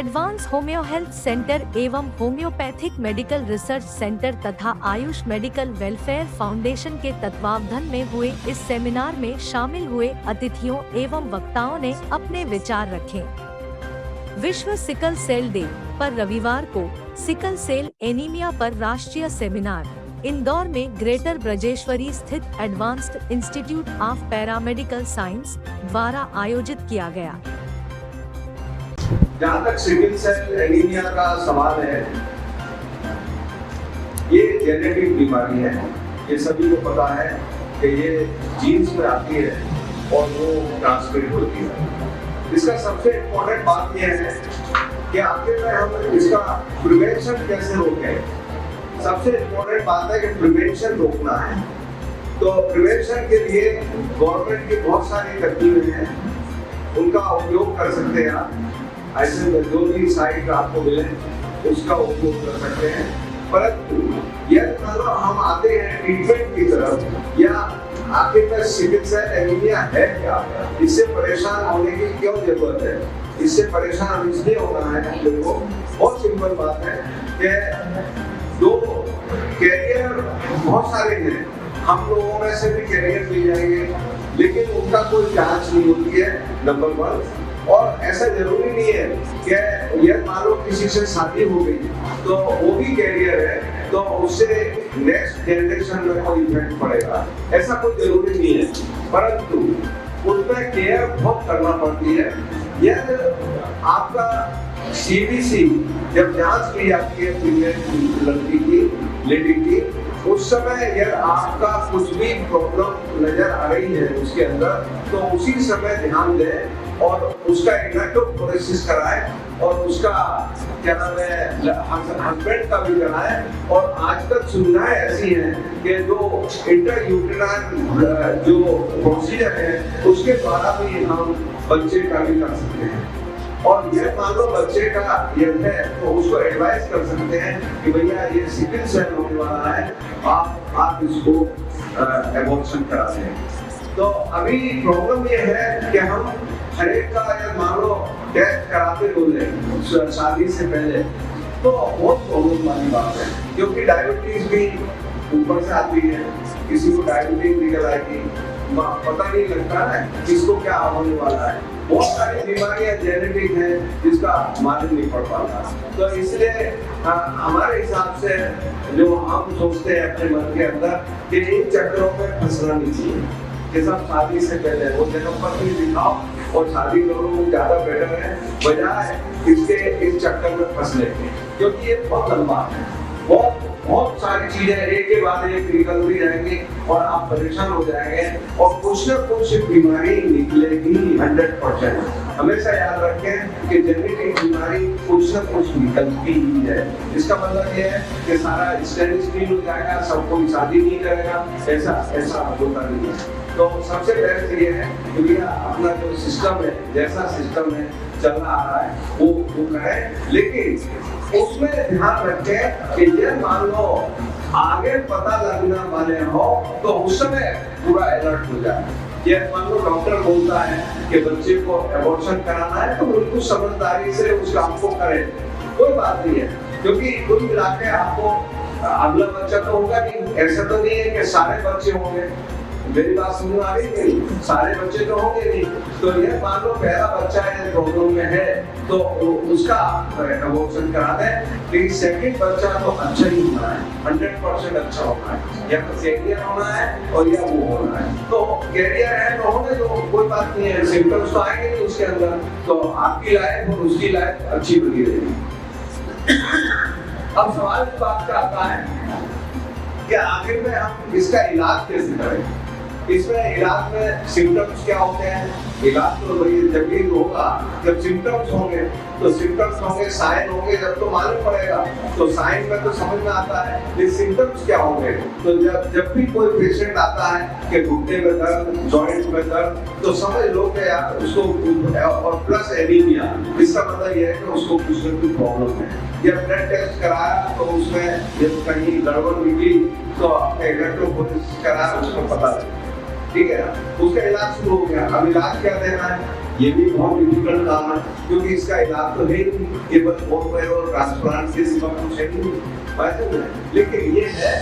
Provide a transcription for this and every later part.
Advance homeo health centre एवं homeopathic medical research centre तथा Ayush medical welfare foundation के तत्वावधान में हुए इस सेमिनार में शामिल हुए अतिथियों एवं वक्ताओं ने अपने विचार रखे। विश्व सिकल सेल डे पर रविवार को सिकल सेल एनीमिया पर राष्ट्रीय सेमिनार इंदौर में ग्रेटर ब्रजेश्वरी स्थित advanced institute of paramedical science द्वारा आयोजित किया गया। जहाँ तक सिकल सेल एनीमिया का सवाल है, ये जेनेटिक बीमारी है। ये सभी को पता है कि ये जीन्स में आती है और वो ट्रांसमिट होती है। इसका सबसे इम्पोर्टेंट बात यह है कि आखिर में हम इसका प्रिवेंशन कैसे रोकें। सबसे इम्पोर्टेंट बात है कि प्रिवेंशन रोकना है। तो प्रिवेंशन के लिए गवर्नमेंट की बहुत सारी तरकीबें हैं, उनका उपयोग कर सकते हैं आप। ऐसे जो भी साइट आपको मिले उसका उपयोग कर सकते हैं। परंतु यदि मतलब हम आते हैं ट्रीटमेंट की तरफ, या आखिर में सिकल सेल एनीमिया है क्या, इससे परेशान होने की क्यों जरूरत है। इससे परेशान इसलिए होना है। देखो, बहुत सिंपल बात है कि दो कैरियर बहुत सारे हैं, हम लोगों में से भी कैरियर मिल जाएंगे, लेकिन उनका कोई जांच नहीं होती है, नंबर 1। और ऐसा जरूरी नहीं है कि यह मान लो किसी से शादी हो गई तो वो भी कैरियर है तो उससे नेक्स्ट जनरेशन में कोई इफेक्ट पड़ेगा, ऐसा कोई जरूरी नहीं है। परंतु उसमें केयर बहुत करना पड़ती है। यह आपका CBC जब जांच की जाती है प्रेग्नेंट लड़की की, लेडी की, उस समय यदि आपका कुछ भी प्रॉब्लम नजर आ रही है उसके अंदर, तो उसी समय ध्यान दें और उसका इलेक्ट्रोफोरेसिस कराएं और उसका क्या नाम है हस्बैंड का भी कराएं। और आजकल सुविधाएं ऐसी हैं कि जो इंटर यूटेराइन जो प्रोसीजर है उसके द्वारा भी हम बच्चे का भी कर सकते हैं। और यह मान लो बच्चे का यह है तो उसको एडवाइस कर सकते हैं कि भैया ये सिकल सेल होने वाला है, आप इसको एबॉर्शन करा दें। तो अभी प्रॉब्लम ये है कि हम हर एक का अगर मान लो टेस्ट कराते बोले शादी से पहले, तो बहुत प्रॉब्लम वाली बात है, क्योंकि डायबिटीज भी ऊपर से आती है, किसी को डायबिटीज निकल आएगी, पता नहीं लगता है किसको क्या होने वाला है। बहुत सारी बीमारियां जेनेटिक हैं जिसका मालूम नहीं पड़ पाता। तो इसलिए हमारे हिसाब से जो हम सोचते हैं अपने मन के अंदर कि इन चक्करों में फंसना नहीं चाहिए, कि सब शादी से पहले वो जन्म पर भी दिखाओ और शादी करो, वो ज्यादा बेटर है बजाय इसके इस चक्कर में फंसने के, क्योंकि ये बहुत लंबा है। बहुत सारी चीजें एक के बाद एक निकलती रहेंगी और आप परेशान हो जाएंगे और कुछ न कुछ बीमारी निकलेगी 100%। हमेशा याद रखें कि जेनेटिक बीमारी कुछ न कुछ निकलती ही है। इसका मतलब ये है कि सारा स्टेज स्टील हो जाएगा, सब कोई शादी नहीं करेगा, ऐसा होता नहीं है। तो सबसे बेस्ट ये है कि भैया अपना जो सिस्टम है, जैसा सिस्टम है चल रहा है वो करें, लेकिन उसमें ध्यान रखें कि ये मान लो आगे पता लगने वाले हो तो उस समय पूरा अलर्ट हो जाए। ये मान लो डॉक्टर बोलता है कि बच्चे को एबॉर्शन कराना है तो बिल्कुल समझदारी से उस काम को करें, कोई बात नहीं है, क्योंकि कुल मिला के आपको अगला बच्चा तो होगा नहीं। ऐसा तो नहीं है कि सारे बच्चे होंगे, मेरी बात समझ आ रही है, सारे बच्चे तो होंगे नहीं। तो ये मान लो पहला बच्चा है प्रॉब्लम में है तो उसका एबॉर्शन करा दें, लेकिन सेकंड बच्चा तो अच्छा ही होना है, 100% अच्छा होना है, या तो कैरियर होना है और या वो होना है। तो कैरियर है तो होने दो, कोई बात नहीं है, सिम्टम्स तो आएंगे नहीं उसके अंदर, तो आपकी लाइफ और उसकी लाइफ अच्छी बनी रहेगी। अब सवाल इस बात का आता है कि आखिर में हम इसका इलाज कैसे करें। इसमें इलाज में सिम्टम्स क्या होते हैं। इलाज तो वही जब भी होगा जब सिम्टम्स होंगे, तो सिम्टम्स होंगे, साइन होंगे, जब तो मालूम पड़ेगा। तो साइन में तो समझ में आता है, ये सिम्टम्स क्या होंगे। तो जब भी कोई पेशेंट आता है कि घुटने में दर्द, जॉइंट में दर्द, तो समझ लो कि यार उसको, और प्लस एनीमिया, इसका मतलब ये है कि उसको कुछ न कुछ प्रॉब्लम है। जब ब्लड टेस्ट कराया तो उसमें जब कहीं गड़बड़ निकली तो आपने इलेक्ट्रोफोरेसिस कराया, उसको पता लगा, ठीक है ना, उसका इलाज शुरू हो गया। अब इलाज क्या देना है, ये भी बहुत डिफिकल्ट काम है, क्योंकि इसका इलाज तो है ही नहीं, ये बस बोन मैरो ट्रांसप्लांट के सिवा कुछ है नहीं, वैसे नहीं। लेकिन ये है,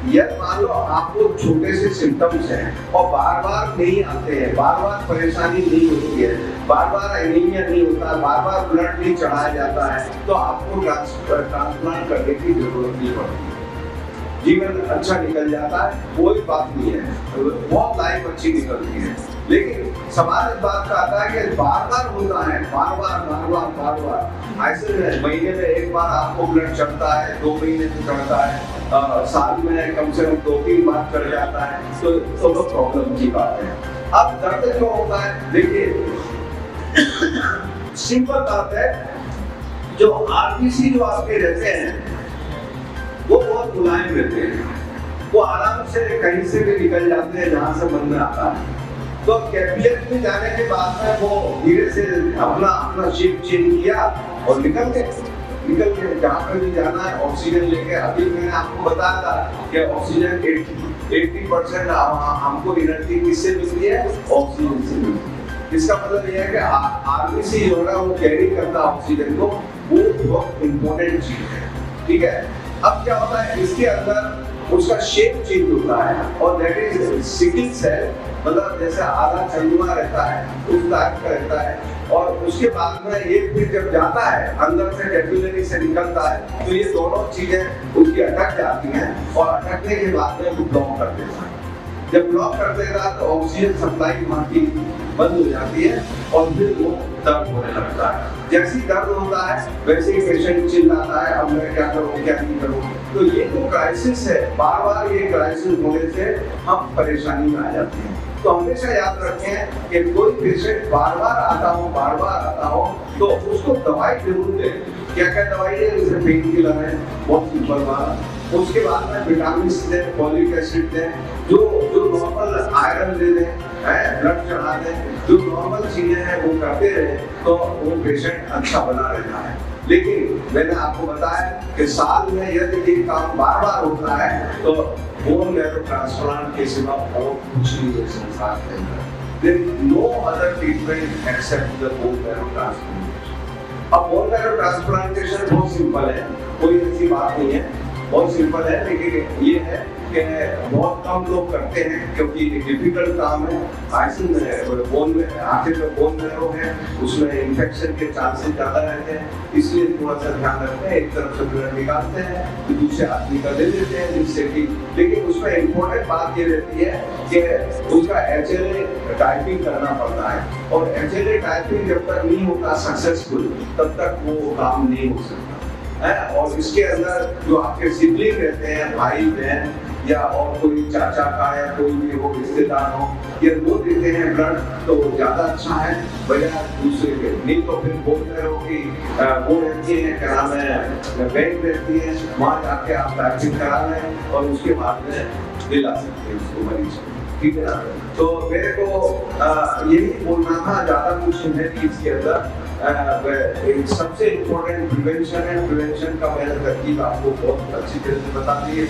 यह मान लो आपको छोटे से सिम्टम्स हैं और बार बार नहीं आते हैं, बार बार परेशानी नहीं होती है, बार बार एनीमिया नहीं होता, बार बार ब्लड नहीं चढ़ाया जाता है, तो आपको ट्रांसप्लांट करने की जरूरत नहीं पड़ती, जीवन अच्छा निकल जाता है, कोई बात नहीं है, बहुत लाइफ अच्छी निकलती है। लेकिन सवाल इस बात का आता है कि बार बार होता है, बार बार ऐसे महीने में एक बार आपको ब्लड चढ़ता है, 2 महीने में चढ़ता है, साल में कम से कम 2-3 बार चढ़ जाता है, तो प्रॉब्लम की बात है। अब दर्द क्यों होता है? देखिए सिंपल बात है, जो आरबीसी जो आपके रहते हैं वो बहुत मुलायम रहते हैं, वो आराम से कहीं से भी निकल जाते हैं जहाँ से मन में आता है। तो कैपिलरी में जाने के बाद में वो धीरे से अपना शेप चेंज किया और निकल के जहाँ पर भी जाना है ऑक्सीजन लेके। अभी मैंने आपको बताया था कि ऑक्सीजन 80% हमको एनर्जी किससे मिलती है? ऑक्सीजन से मिलती है। इसका मतलब यह है कि आरबीसी जो है वो कैरी करता है ऑक्सीजन को, वो बहुत इम्पोर्टेंट चीज है, ठीक है। अब क्या होता है, इसके अंदर उसका शेप चेंज होता है और दैट इज सिकल सेल, मतलब जैसे आधा चंदुआ रहता है उस टाइप का रहता है। और उसके बाद में ये फिर जब जाता है अंदर से कैपिलरी से निकलता है, तो ये दोनों चीजें उसकी अटक जाती हैं और अटकने के बाद में वो ब्लॉक कर देता है। जब ब्लॉक कर देगा तो ऑक्सीजन सप्लाई वहाँ की बंद हो जाती है और फिर वो दर्द होने लगता है। जैसे ही दर्द होता है वैसे ही पेशेंट चिल्लाता है, अब मैं क्या करूँ क्या नहीं करूँ। तो ये जो क्राइसिस है, बार बार ये क्राइसिस होने से हम परेशानी में आ जाते हैं। तो हमेशा याद रखें कि कोई पेशेंट बार बार आता हो तो उसको दवाई जरूर दें। क्या क्या दवाई है? जैसे पेन किलर है, बहुत सिंपल बात। उसके बाद में विटामिन दें, फॉलिक एसिड दें, जो नॉर्मल आयरन दे दें, ब्लड चढ़ा दें, जो नॉर्मल चीजें हैं वो करते रहे तो वो पेशेंट अच्छा बना रहता है। लेकिन मैंने आपको बताया कि साल में यदि ये काम बार बार होता है तो बोन मैरो ट्रांसप्लांट के सिवा और कुछ नहीं है संसार के अंदर। There is no other treatment except the bone marrow transplantation। अब बोन मैरो ट्रांसप्लांटेशन बहुत सिंपल है, कोई ऐसी बात नहीं है, बहुत सिंपल है। लेकिन ये है कि बहुत कम लोग करते हैं क्योंकि डिफिकल्ट काम है। बोन में आखिर में बोन मैरो है, उसमें इन्फेक्शन के चांसेस ज़्यादा रहते हैं, इसलिए थोड़ा सा ध्यान रखते हैं। एक तरफ से ब्लड निकालते हैं तो दूसरे आदमी का दे देते हैं जिससे कि, लेकिन उसमें इम्पोर्टेंट बात ये रहती है कि उसका HLA टाइपिंग करना पड़ता है और HLA टाइपिंग जब तक नहीं होता सक्सेसफुल तब तक वो काम नहीं हो सकता है। और इसके अंदर जो आपके सिबलिंग रहते हैं, भाई बहन या और कोई चाचा का या कोई भी हो रिश्तेदार हो, ये वो देते हैं ब्लड तो ज्यादा अच्छा है बजाय दूसरे के। नहीं तो फिर बोन मैरो की वो रहती है, क्या नाम है, बैंक रहती है, वहाँ जाके आप टाइपिंग करा लें और उसके बाद में दिला सकते हैं उसको मरीज को, ठीक है ना। तो मेरे को यही बोलना था, ज्यादा कुछ है नहीं इसके अंदर। सबसे इम्पोर्टेंट प्रिवेंशन है। प्रिवेंशन का मैंने तरकीब आपको बहुत अच्छी तरह से बता दी है,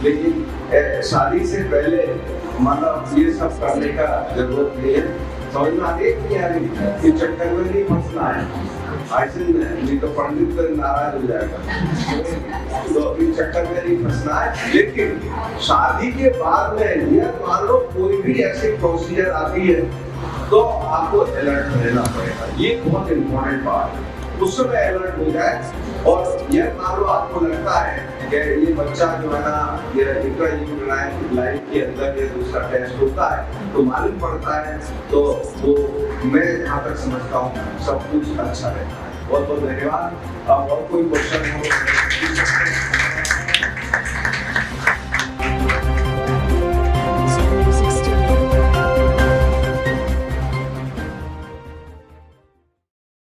लेकिन शादी से पहले मतलब ये सब करने का जरूरत नहीं है। समझ में आ रही है कि चक्कर में नहीं फंसना है, ऐसे नहीं तो पंडित नाराज हो जाएगा। तो इस चक्कर में नहीं फंसना है। लेकिन शादी के बाद में यह मान लो कोई भी ऐसी प्रोसीजर आती है तो आपको अलर्ट रहना पड़ेगा। ये बहुत इम्पोर्टेंट बात है, उस समय अलर्ट हो जाए। और यह मान लो आपको लगता है कि ये बच्चा जो है ना, ये इंट्रायूटेराइन लाइफ के अंदर ये दूसरा टेस्ट होता है तो मालूम पड़ता है, तो वो मैं जहाँ तक समझता हूँ सब कुछ अच्छा रहता है। बहुत बहुत धन्यवाद। अब और कोई क्वेश्चन हो